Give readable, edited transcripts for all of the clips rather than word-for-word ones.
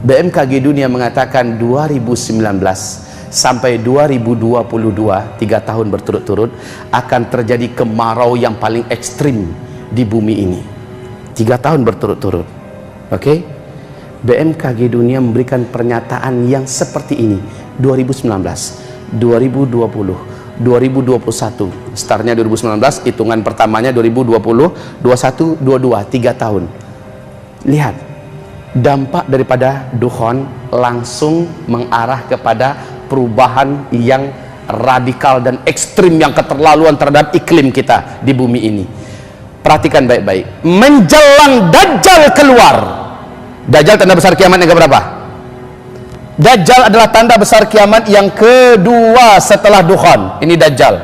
BMKG dunia mengatakan 2019 sampai 2022, 3 tahun berturut-turut akan terjadi kemarau yang paling ekstrim di bumi ini. 3 tahun berturut-turut. Oke? BMKG dunia memberikan pernyataan yang seperti ini. 2019, 2020, 2021, startnya 2019, hitungan pertamanya 2020, 21, 22, 3 tahun. Lihat, dampak daripada dukhon langsung mengarah kepada perubahan yang radikal dan ekstrim, yang keterlaluan terhadap iklim kita di bumi ini. Perhatikan baik-baik. Menjelang Dajjal keluar. Dajjal tanda besar kiamat yang keberapa? Dajjal adalah tanda besar kiamat yang kedua setelah dukhon. Ini Dajjal.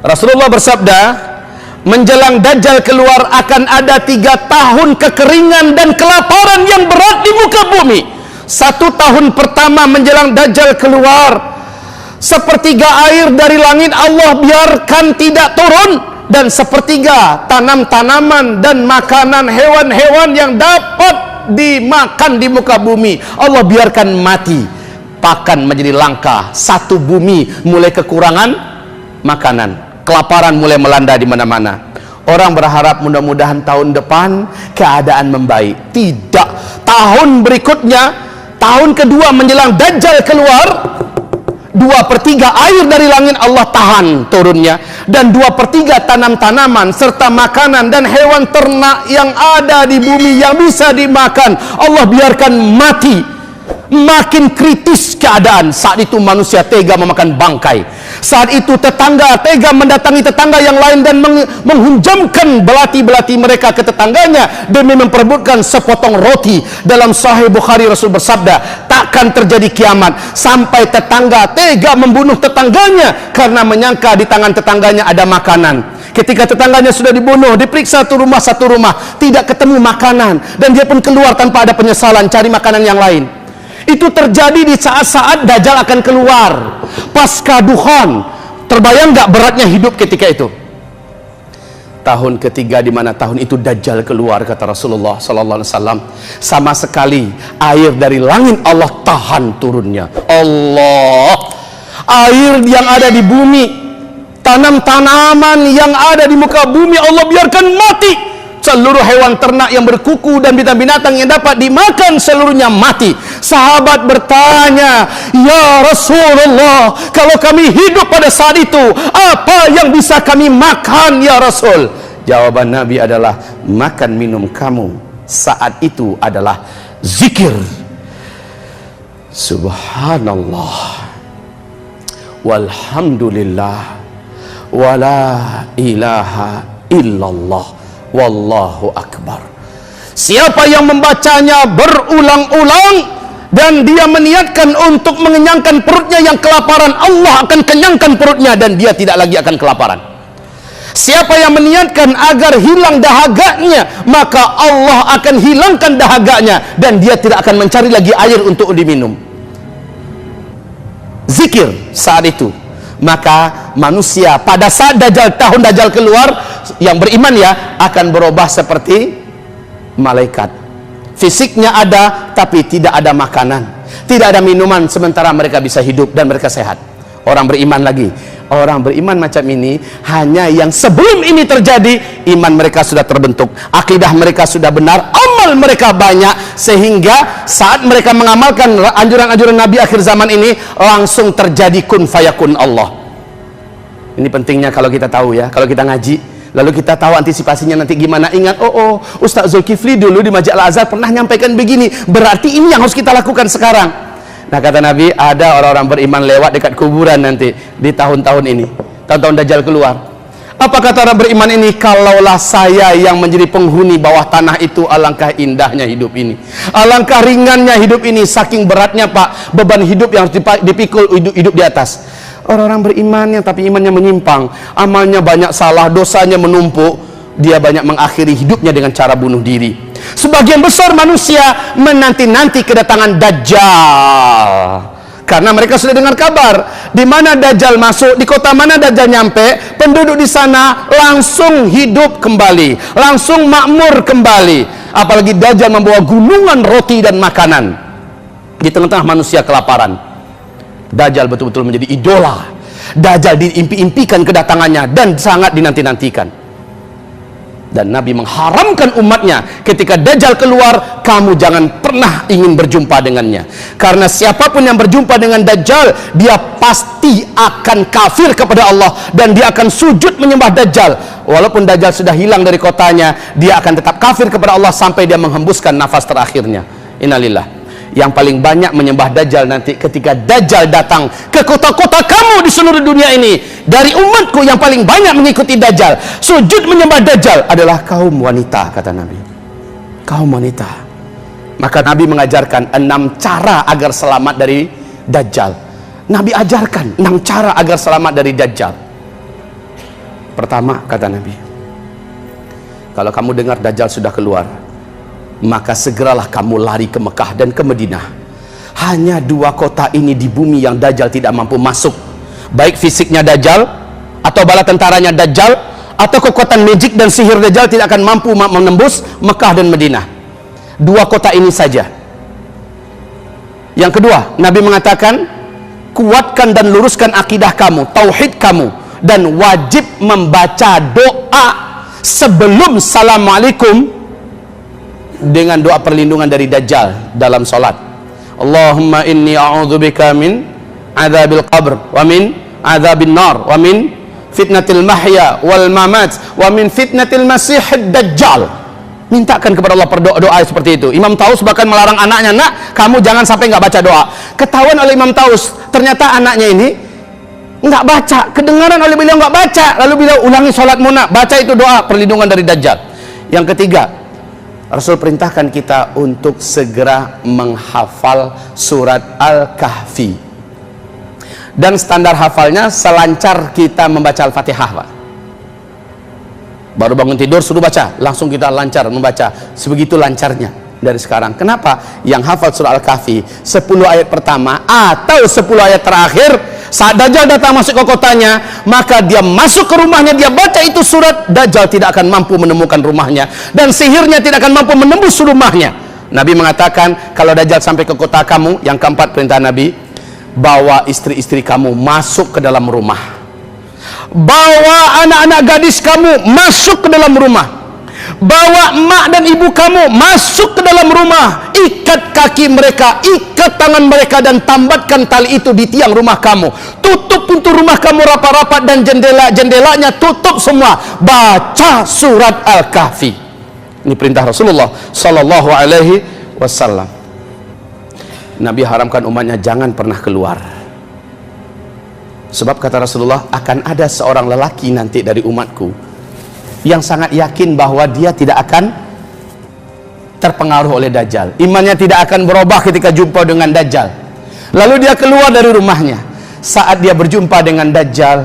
Rasulullah bersabda, menjelang Dajjal keluar akan ada 3 tahun kekeringan dan kelaparan yang berat di muka bumi. 1 tahun pertama menjelang Dajjal keluar, sepertiga air dari langit Allah biarkan tidak turun, dan sepertiga tanam-tanaman dan makanan hewan-hewan yang dapat dimakan di muka bumi Allah biarkan mati, pakan menjadi langka. Satu bumi mulai kekurangan makanan, kelaparan mulai melanda di mana-mana. Orang berharap mudah-mudahan tahun depan keadaan membaik. Tidak. Tahun berikutnya, tahun kedua menjelang Dajjal keluar, 2/3 air dari langit Allah tahan turunnya, dan 2/3 tanam-tanaman serta makanan dan hewan ternak yang ada di bumi yang bisa dimakan Allah biarkan mati. Makin kritis keadaan. Saat itu manusia tega memakan bangkai. Saat itu tetangga tega mendatangi tetangga yang lain dan menghunjamkan belati-belati mereka ke tetangganya demi memperebutkan sepotong roti. Dalam Sahih Bukhari Rasul bersabda, takkan terjadi kiamat sampai tetangga tega membunuh tetangganya karena menyangka di tangan tetangganya ada makanan. Ketika tetangganya sudah dibunuh, diperiksa satu rumah, tidak ketemu makanan, dan dia pun keluar tanpa ada penyesalan cari makanan yang lain. Itu terjadi di saat-saat Dajjal akan keluar, pasca dukhon. Terbayang gak beratnya hidup ketika itu? Tahun ketiga, di mana tahun itu Dajjal keluar, kata Rasulullah sallallahu alaihi wasallam, sama sekali air dari langit Allah tahan turunnya. Allah, air yang ada di bumi, tanam-tanaman yang ada di muka bumi Allah biarkan mati. Seluruh hewan ternak yang berkuku dan binatang-binatang yang dapat dimakan seluruhnya mati. Sahabat bertanya, ya Rasulullah, kalau kami hidup pada saat itu, apa yang bisa kami makan ya Rasul? Jawaban Nabi adalah, makan minum kamu saat itu adalah zikir. Subhanallah, walhamdulillah, wala ilaha illallah, wallahu akbar. Siapa yang membacanya berulang-ulang dan dia meniatkan untuk mengenyangkan perutnya yang kelaparan, Allah akan kenyangkan perutnya dan dia tidak lagi akan kelaparan. Siapa yang meniatkan agar hilang dahaganya, maka Allah akan hilangkan dahaganya dan dia tidak akan mencari lagi air untuk diminum. Zikir saat itu. Maka manusia pada saat tahun Dajjal keluar, yang beriman ya, akan berubah seperti malaikat. Fisiknya ada, tapi tidak ada makanan, tidak ada minuman, sementara mereka bisa hidup dan mereka sehat. Orang beriman lagi, orang beriman macam ini hanya yang sebelum ini terjadi, iman mereka sudah terbentuk, akidah mereka sudah benar, amal mereka banyak, sehingga saat mereka mengamalkan anjuran-anjuran Nabi akhir zaman ini, langsung terjadi kun fayakun Allah. Ini pentingnya kalau kita tahu ya, kalau kita ngaji, lalu kita tahu antisipasinya nanti gimana. Ingat, Ustaz Zulkifli dulu di Masjid Al-Azhar pernah nyampaikan begini, berarti ini yang harus kita lakukan sekarang. Nah, kata Nabi, ada orang-orang beriman lewat dekat kuburan nanti di tahun-tahun ini, tahun-tahun Dajjal keluar. Apa kata orang beriman ini? Kalaulah saya yang menjadi penghuni bawah tanah itu, alangkah indahnya hidup ini, alangkah ringannya hidup ini. Saking beratnya Pak, beban hidup yang harus dipikul hidup di atas. Orang-orang beriman yang tapi imannya menyimpang, amalnya banyak salah, dosanya menumpuk, dia banyak mengakhiri hidupnya dengan cara bunuh diri. Sebagian besar manusia menanti-nanti kedatangan Dajjal. Karena mereka sudah dengar kabar di mana Dajjal masuk, di kota mana Dajjal nyampe, penduduk di sana langsung hidup kembali, langsung makmur kembali. Apalagi Dajjal membawa gunungan roti dan makanan di tengah-tengah manusia kelaparan. Dajjal betul-betul menjadi idola. Dajjal diimpi-impikan kedatangannya dan sangat dinanti-nantikan. Dan Nabi mengharamkan umatnya ketika Dajjal keluar, kamu jangan pernah ingin berjumpa dengannya. Karena siapapun yang berjumpa dengan Dajjal, dia pasti akan kafir kepada Allah dan dia akan sujud menyembah Dajjal. Walaupun Dajjal sudah hilang dari kotanya, dia akan tetap kafir kepada Allah sampai dia menghembuskan nafas terakhirnya. Innalillah. Yang paling banyak menyembah Dajjal nanti ketika Dajjal datang ke kota-kota kamu di seluruh dunia ini. Dari umatku yang paling banyak mengikuti Dajjal, sujud menyembah Dajjal adalah kaum wanita, kata Nabi. Kaum wanita. Maka Nabi mengajarkan 6 cara agar selamat dari Dajjal. Nabi ajarkan 6 cara agar selamat dari Dajjal. Pertama, kata Nabi, kalau kamu dengar Dajjal sudah keluar, maka segeralah kamu lari ke Mekah dan ke Madinah. Hanya 2 kota ini di bumi yang Dajjal tidak mampu masuk, baik fisiknya Dajjal atau bala tentaranya Dajjal atau kekuatan magic dan sihir Dajjal tidak akan mampu menembus Mekah dan Madinah. 2 kota ini saja. Yang kedua, Nabi mengatakan, kuatkan dan luruskan akidah kamu, tauhid kamu, dan wajib membaca doa sebelum Assalamualaikum dengan doa perlindungan dari Dajjal dalam salat. Allahumma inni a'udzubika min adzabil qabr wa min adzabin nar wa min fitnatil mahya wal mamat wa min fitnatil masihid dajjal. Mintakan kepada Allah doa seperti itu. Imam Taus bahkan melarang anaknya, nak, kamu jangan sampai nggak baca doa. Ketahuan oleh Imam Taus, ternyata anaknya ini nggak baca, kedengaran oleh beliau nggak baca, lalu beliau ulangi salatmu, nak, baca itu doa perlindungan dari Dajjal. Yang ketiga, Rasul perintahkan kita untuk segera menghafal surat Al-Kahfi. Dan standar hafalnya selancar kita membaca Al-Fatihah, Pak. Baru bangun tidur suruh baca, langsung kita lancar membaca. Sebegitu lancarnya dari sekarang. Kenapa? Yang hafal surah Al-Kahfi 10 ayat pertama atau 10 ayat terakhir, saat Dajjal datang masuk ke kotanya, maka dia masuk ke rumahnya, dia baca itu surat, Dajjal tidak akan mampu menemukan rumahnya dan sihirnya tidak akan mampu menembus rumahnya. Nabi mengatakan, kalau Dajjal sampai ke kota kamu, yang keempat perintah Nabi, bawa istri-istri kamu masuk ke dalam rumah, bawa anak-anak gadis kamu masuk ke dalam rumah, bawa emak dan ibu kamu masuk ke dalam rumah, ikat kaki mereka, ikat tangan mereka, dan tambatkan tali itu di tiang rumah kamu, tutup pintu rumah kamu rapat-rapat dan jendela-jendelanya tutup semua, baca surat Al-Kahfi. Ini perintah Rasulullah Sallallahu Alaihi Wasallam. Nabi haramkan umatnya jangan pernah keluar, sebab kata Rasulullah, akan ada seorang lelaki nanti dari umatku yang sangat yakin bahwa dia tidak akan terpengaruh oleh Dajjal, imannya tidak akan berubah ketika jumpa dengan Dajjal. Lalu dia keluar dari rumahnya, saat dia berjumpa dengan Dajjal,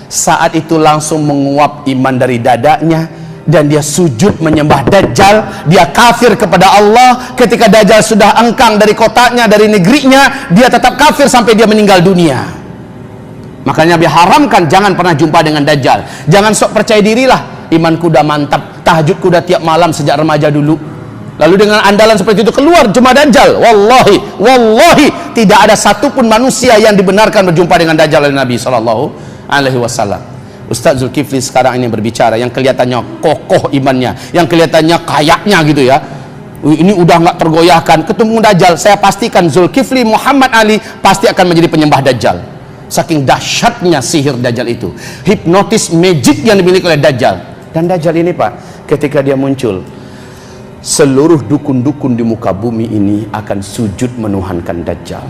saat itu langsung menguap iman dari dadanya dan dia sujud menyembah Dajjal, dia kafir kepada Allah. Ketika Dajjal sudah engkang dari kotanya, dari negerinya, dia tetap kafir sampai dia meninggal dunia. Makanya Nabi haramkan jangan pernah jumpa dengan Dajjal. Jangan sok percaya dirilah, imanku udah mantap, tahajudku udah tiap malam sejak remaja dulu, lalu dengan andalan seperti itu keluar jumpa Dajjal. Wallahi tidak ada satupun manusia yang dibenarkan berjumpa dengan Dajjal oleh Nabi Sallallahu Alaihi Wasallam. Ustaz Zulkifli sekarang ini berbicara, yang kelihatannya kokoh imannya, yang kelihatannya kayaknya gitu ya, ini udah nggak tergoyahkan, ketemu Dajjal, saya pastikan Zulkifli Muhammad Ali pasti akan menjadi penyembah Dajjal. Saking dahsyatnya sihir Dajjal itu, hipnotis magic yang dimiliki oleh Dajjal. Dan Dajjal ini, Pak, ketika dia muncul, seluruh dukun-dukun di muka bumi ini akan sujud menuhankan Dajjal.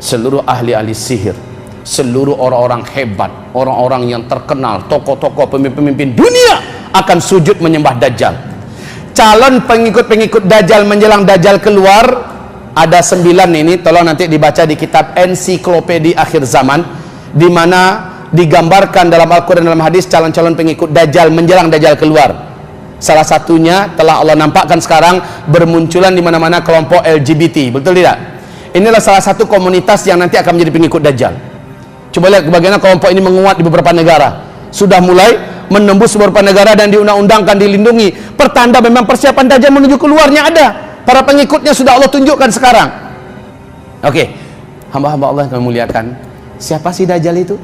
Seluruh ahli-ahli sihir, seluruh orang-orang hebat, orang-orang yang terkenal, tokoh-tokoh, pemimpin-pemimpin dunia akan sujud menyembah Dajjal. Calon pengikut-pengikut Dajjal menjelang Dajjal keluar ada 9 ini, tolong nanti dibaca di kitab Ensiklopedia Akhir Zaman, di mana digambarkan dalam Al-Quran, dalam hadis, calon-calon pengikut Dajjal menjelang Dajjal keluar. Salah satunya telah Allah nampakkan sekarang bermunculan di mana-mana kelompok LGBT, betul tidak? inilah salah satu komunitas yang nanti akan menjadi pengikut Dajjal. Coba lihat bagaimana kelompok ini menguat di beberapa negara. Sudah mulai menembus beberapa negara dan diundang-undangkan, dilindungi. Pertanda memang persiapan Dajjal menuju keluarnya ada. Para pengikutnya sudah Allah tunjukkan sekarang. Oke, hamba-hamba Allah yang kami muliakan. Siapa sih Dajjal itu?